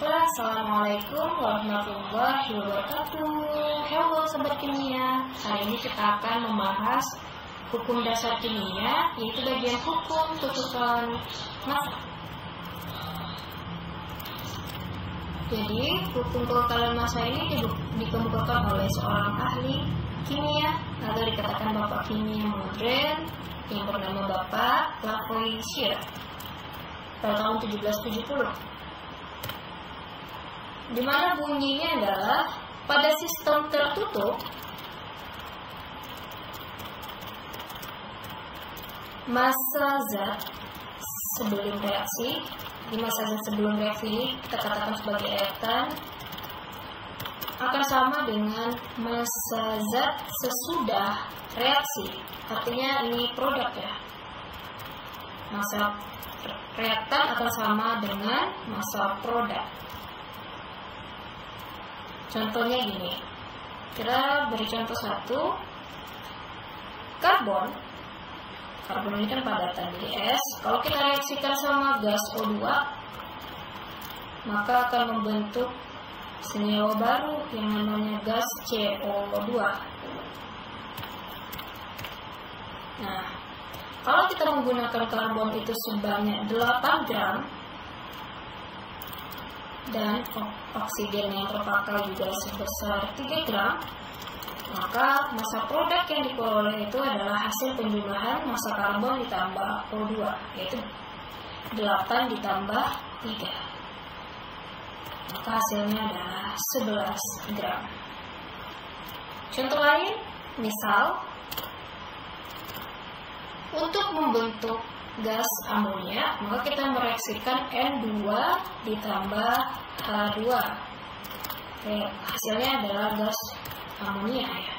Baiklah, assalamualaikum warahmatullahi wabarakatuh. Halo sobat kimia, hari ini kita akan membahas hukum dasar kimia, yaitu bagian hukum tutupan massa. Jadi, hukum kekekalan massa ini dikemukakan oleh seorang ahli kimia atau dikatakan bapak kimia modern yang bernama Bapak Lavoisier pada tahun 1770. Di mana bunyinya adalah pada sistem tertutup massa zat sebelum reaksi, di massa zat sebelum reaksi ini kita katakan sebagai reaktan akan sama dengan massa zat sesudah reaksi. Artinya ini produk ya. Massa reaktan akan sama dengan massa produk. Contohnya gini, kita beri contoh satu, karbon ini kan padatan, jadi S. Kalau kita reaksikan sama gas O2, maka akan membentuk senyawa baru yang namanya gas CO2. Nah, kalau kita menggunakan karbon itu sebanyak 8 gram, dan oksigen yang terpakai juga sebesar 3 gram, maka massa produk yang diperoleh itu adalah hasil penjumlahan massa karbon ditambah O2, yaitu 8 ditambah 3. Maka hasilnya adalah 11 gram. Contoh lain, misal untuk membentuk gas amonia, maka kita mereaksikan N2 ditambah H2. Hasilnya adalah gas amonia ya,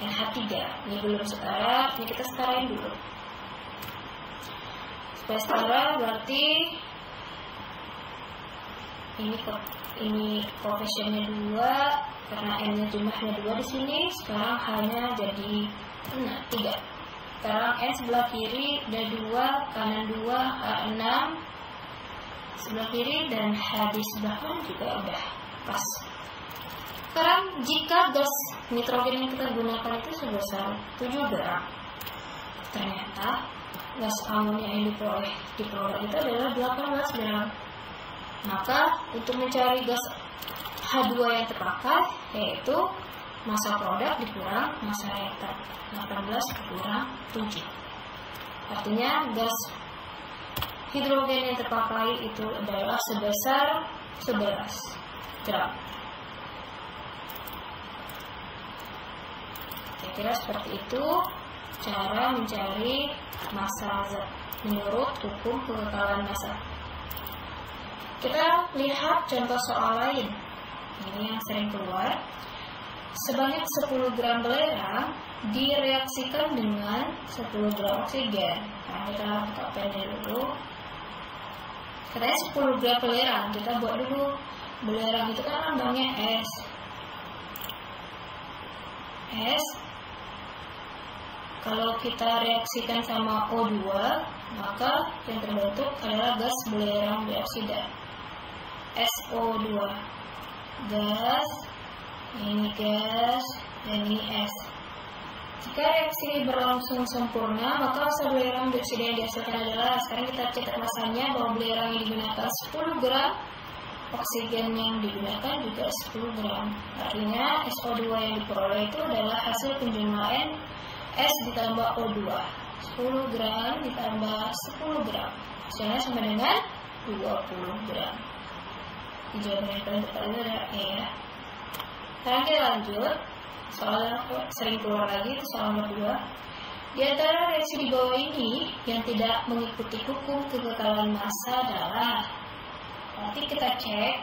NH3. Ini belum setara, ini kita setarain dulu. Supaya setara berarti ini koefisiennya 2, karena N-nya jumlahnya 2 di sini, sekarang H-nya jadi 3. Sekarang N sebelah kiri udah 2, kanan 2, H6 sebelah kiri, dan H di sebelah kanan juga udah pas. Sekarang jika gas nitrogen yang kita gunakan itu sebesar 7 gram, ternyata gas amonia yang diperoleh di produk itu adalah 18 gram. Maka untuk mencari gas H2 yang terpakai, yaitu massa produk dikurang massa reaktan, 18 kurang 7. Artinya gas hidrogen yang terpakai itu adalah sebesar 11 gram. Kira-kira seperti itu cara mencari massa zat menurut hukum kekekalan massa. Kita lihat contoh soal lain. Ini yang sering keluar. Sebanyak 10 gram belerang direaksikan dengan 10 gram oksigen. Nah, kita buka pennya dulu. Katanya 10 gram belerang, kita buat dulu. Belerang itu kan lambangnya S. Kalau kita reaksikan sama O2, maka yang terbentuk adalah gas belerang dioksida, SO2. Gas, ini gas, dan ini S. Jika reaksi ini berlangsung sempurna, maka massa belerang dioksida yang dihasilkan adalah, sekarang kita catat massanya bahwa belerang yang digunakan 10 gram, oksigen yang digunakan juga 10 gram. Artinya SO2 yang diperoleh itu adalah hasil penjumlahan S ditambah O2. 10 gram ditambah 10 gram. Hasilnya sama dengan 20 gram. Jawaban yang paling tepat itu adalah E ya. Sekarang kita lanjut. Soal sering keluar lagi, itu soal nomor 2. Di antara reaksi di bawah ini yang tidak mengikuti hukum kekekalan massa adalah, nanti kita cek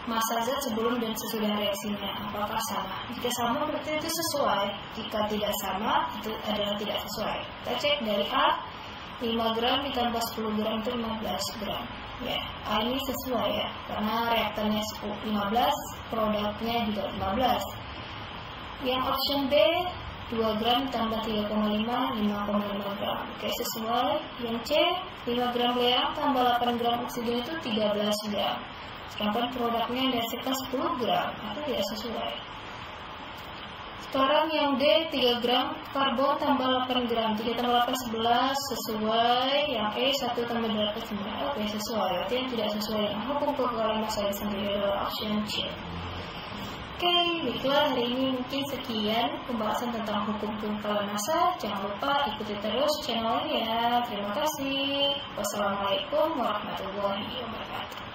massa zat sebelum dan sesudah reaksinya apakah sama. Jika sama berarti itu sesuai, jika tidak sama itu adalah tidak sesuai. Kita cek dari A, 5 gram ditambah 10 gram itu 15 gram ya. A ini sesuai ya, karena reaktannya 15, produknya juga 15. Yang option B, 2 gram tambah 3,5, 5,5 gram. Oke, sesuai. Yang C, 5 gram belerang tambah 8 gram oksigen itu 13 gram. sedangkan produknya dihasilkan 10 gram, atau tidak sesuai. Sekarang yang D 3 gram karbon tambah 8 gram, 3 tambah 8 11 sesuai, yang E 1 tambah 8 9, oke sesuai. Berarti yang tidak sesuai dengan hukum kekekalan massa sendiri adalah option C. Oke, baiklah hari ini mungkin sekian pembahasan tentang hukum kekekalan massa. Jangan lupa ikuti terus channel ini ya. Terima kasih. Wassalamualaikum warahmatullahi wabarakatuh.